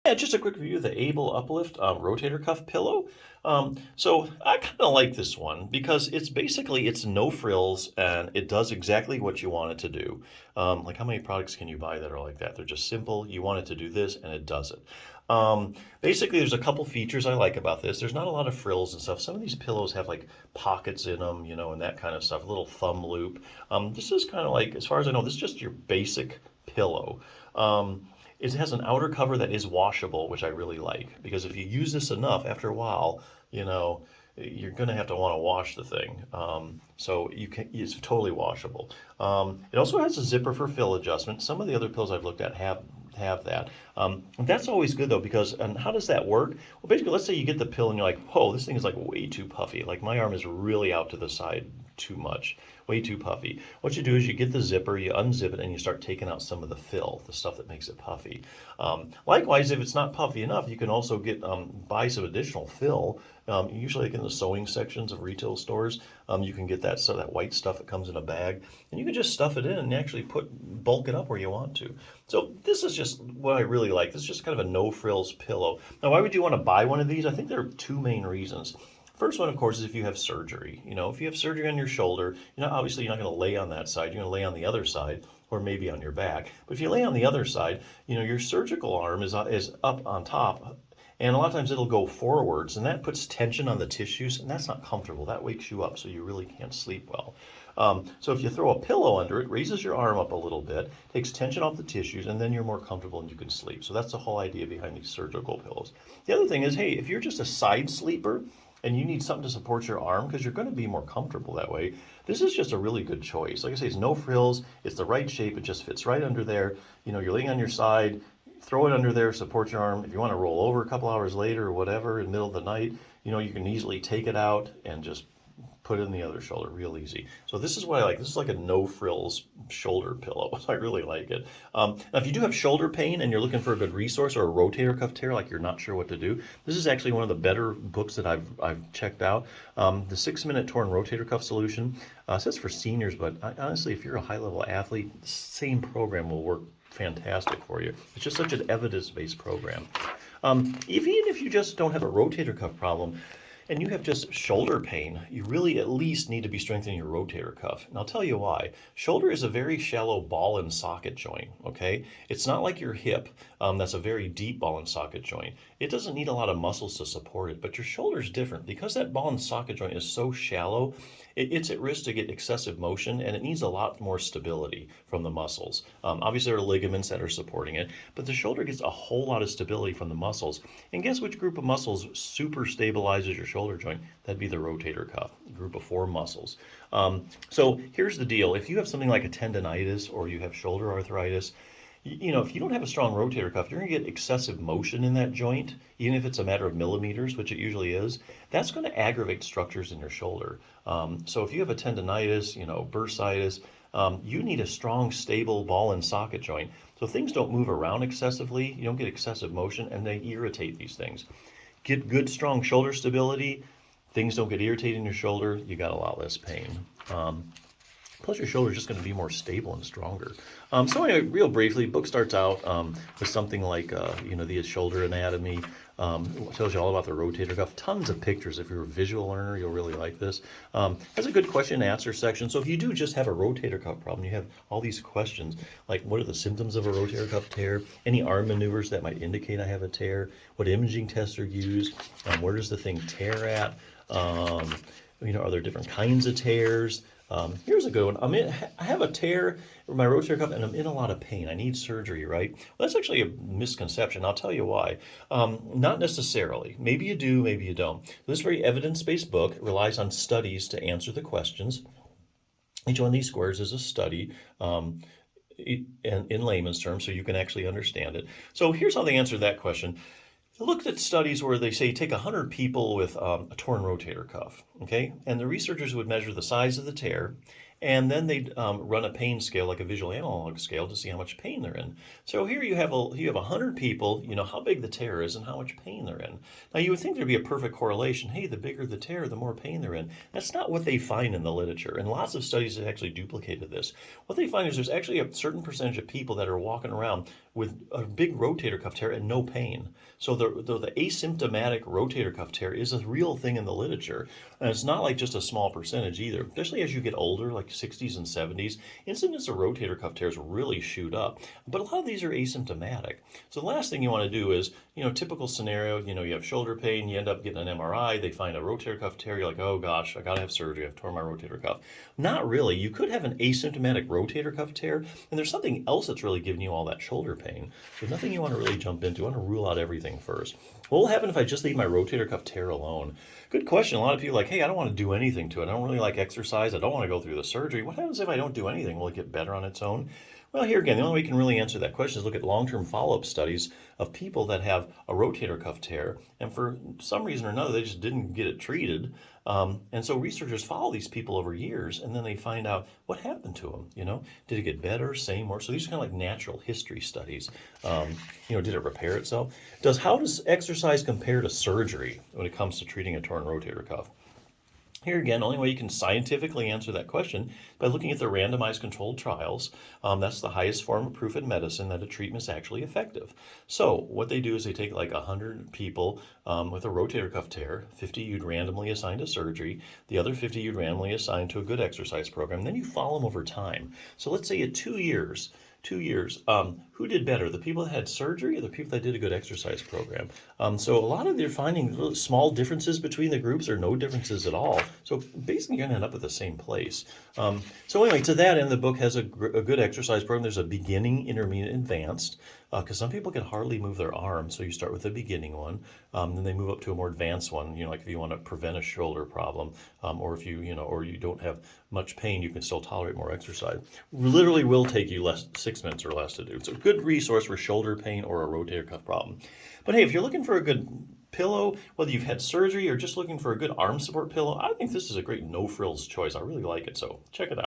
Yeah, just a quick review of the Ableuplift rotator cuff pillow. So I kind of like this one because it's no frills and it does exactly what you want it to do. Like how many products can you buy that are like that? They're just simple. You want it to do this and it does it. Basically, there's a couple features I like about this. There's not a lot of frills and stuff. Some of these pillows have like pockets in them, and that kind of stuff. A little thumb loop. This is kind of like, as far as I know, this is just your basic pillow. It has an outer cover that is washable, which I really like because if you use this enough, after a while, you know, you're going to have to want to wash the thing. So it's totally washable. It also has a zipper for fill adjustment. Some of the other pillows I've looked at have that. That's always good though because and how does that work? Well, basically, let's say you get the pill and you're like, whoa, this thing is like way too puffy. Like my arm is really out to the side too much, way too puffy. What you do is you get the zipper, you unzip it, and you start taking out some of the fill, the stuff that makes it puffy. Likewise, if it's not puffy enough, you can also buy some additional fill. Usually, like in the sewing sections of retail stores, you can get that white stuff that comes in a bag, and you can just stuff it in and actually bulk it up where you want to. So this is just what I really like. This is just kind of a no frills pillow. Now, why would you want to buy one of these? I think there are two main reasons. First one, of course, is if you have surgery. If you have surgery on your shoulder, obviously you're not going to lay on that side. You're going to lay on the other side, or maybe on your back. But if you lay on the other side, your surgical arm is up on top, and a lot of times it'll go forwards, and that puts tension on the tissues, and that's not comfortable. That wakes you up, so you really can't sleep well. So if you throw a pillow under it, raises your arm up a little bit, takes tension off the tissues, and then you're more comfortable and you can sleep. So that's the whole idea behind these surgical pillows. The other thing is, hey, if you're just a side sleeper, and you need something to support your arm because you're going to be more comfortable that way, this is just a really good choice. Like I say, it's no frills, it's the right shape, it just fits right under there. You're laying on your side, throw it under there, support your arm. If you want to roll over a couple hours later or whatever in the middle of the night, you can easily take it out and just put it in the other shoulder real easy. So this is what I like. This is like a no frills shoulder pillow. I really like it. Now, if you do have shoulder pain and you're looking for a good resource or a rotator cuff tear, like you're not sure what to do, this is actually one of the better books that I've checked out. The 6-Minute Torn Rotator Cuff Solution. It says for seniors, but honestly, if you're a high-level athlete, the same program will work fantastic for you. It's just such an evidence-based program. Even if you just don't have a rotator cuff problem, and you have just shoulder pain, you really at least need to be strengthening your rotator cuff. And I'll tell you why. Shoulder is a very shallow ball and socket joint, okay? It's not like your hip, that's a very deep ball and socket joint. It doesn't need a lot of muscles to support it, but your shoulder is different. Because that ball and socket joint is so shallow, it's at risk to get excessive motion, and it needs a lot more stability from the muscles. Obviously, there are ligaments that are supporting it, but the shoulder gets a whole lot of stability from the muscles. And guess which group of muscles super stabilizes your shoulder joint? That'd be the rotator cuff, group of 4 muscles. So here's the deal. If you have something like a tendonitis or you have shoulder arthritis, if you don't have a strong rotator cuff, you're going to get excessive motion in that joint, even if it's a matter of millimeters, which it usually is. That's going to aggravate structures in your shoulder. So if you have a tendonitis, bursitis, you need a strong, stable ball and socket joint. So things don't move around excessively, you don't get excessive motion, and they irritate these things. Get good, strong shoulder stability, things don't get irritated in your shoulder, you got a lot less pain. Plus, your shoulder is just going to be more stable and stronger. So anyway, real briefly, book starts out with something like, the shoulder anatomy. Tells you all about the rotator cuff. Tons of pictures. If you're a visual learner, you'll really like this. Has a good question and answer section. So if you do just have a rotator cuff problem, you have all these questions, like what are the symptoms of a rotator cuff tear? Any arm maneuvers that might indicate I have a tear? What imaging tests are used? Where does the thing tear at? Are there different kinds of tears? Here's a good one. I have a tear in my rotator cuff and I'm in a lot of pain. I need surgery, right? Well, that's actually a misconception. I'll tell you why. Not necessarily. Maybe you do, maybe you don't. This very evidence-based book relies on studies to answer the questions. Each one of these squares is a study in layman's terms, so you can actually understand it. So here's how they answer that question. I looked at studies where they say take 100 people with a torn rotator cuff, okay? And the researchers would measure the size of the tear, and then they'd run a pain scale, like a visual analog scale, to see how much pain they're in. So here you have 100 people, how big the tear is and how much pain they're in. Now you would think there'd be a perfect correlation. Hey, the bigger the tear, the more pain they're in. That's not what they find in the literature, and lots of studies have actually duplicated this. What they find is there's actually a certain percentage of people that are walking around with a big rotator cuff tear and no pain. So the asymptomatic rotator cuff tear is a real thing in the literature. And it's not like just a small percentage either. Especially as you get older, like 60s and 70s, incidence of rotator cuff tears really shoot up. But a lot of these are asymptomatic. So the last thing you want to do is, typical scenario, you have shoulder pain, you end up getting an MRI, they find a rotator cuff tear, you're like, oh gosh, I got to have surgery, I've torn my rotator cuff. Not really. You could have an asymptomatic rotator cuff tear, and there's something else that's really giving you all that shoulder pain. So nothing you want to really jump into. You want to rule out everything first. What will happen if I just leave my rotator cuff tear alone? Good question. A lot of people are like, hey, I don't want to do anything to it. I don't really like exercise. I don't want to go through the surgery. What happens if I don't do anything? Will it get better on its own? Well, here again, the only way you can really answer that question is look at long-term follow-up studies of people that have a rotator cuff tear, and for some reason or another, they just didn't get it treated. And so researchers follow these people over years, and then they find out what happened to them. Did it get better, same, or so? These are kind of like natural history studies. Did it repair itself? How does exercise compare to surgery when it comes to treating a torn rotator cuff? Here again, only way you can scientifically answer that question by looking at the randomized controlled trials. That's the highest form of proof in medicine that a treatment is actually effective. So what they do is they take like 100 people with a rotator cuff tear, 50 you'd randomly assign to surgery, the other 50 you'd randomly assign to a good exercise program, then you follow them over time. So let's say at 2 years, who did better, the people that had surgery or the people that did a good exercise program? So a lot of they're finding really small differences between the groups or no differences at all. So basically you're going to end up at the same place. So anyway, to that end, the book has a good exercise program. There's a beginning, intermediate, advanced, because some people can hardly move their arms. So you start with the beginning one, then they move up to a more advanced one, like if you want to prevent a shoulder problem, or if or you don't have much pain, you can still tolerate more exercise. Literally will take you 6 minutes or less to do. So good resource for shoulder pain or a rotator cuff problem. But hey, if you're looking for a good pillow, whether you've had surgery or just looking for a good arm support pillow, I think this is a great no-frills choice. I really like it, so check it out.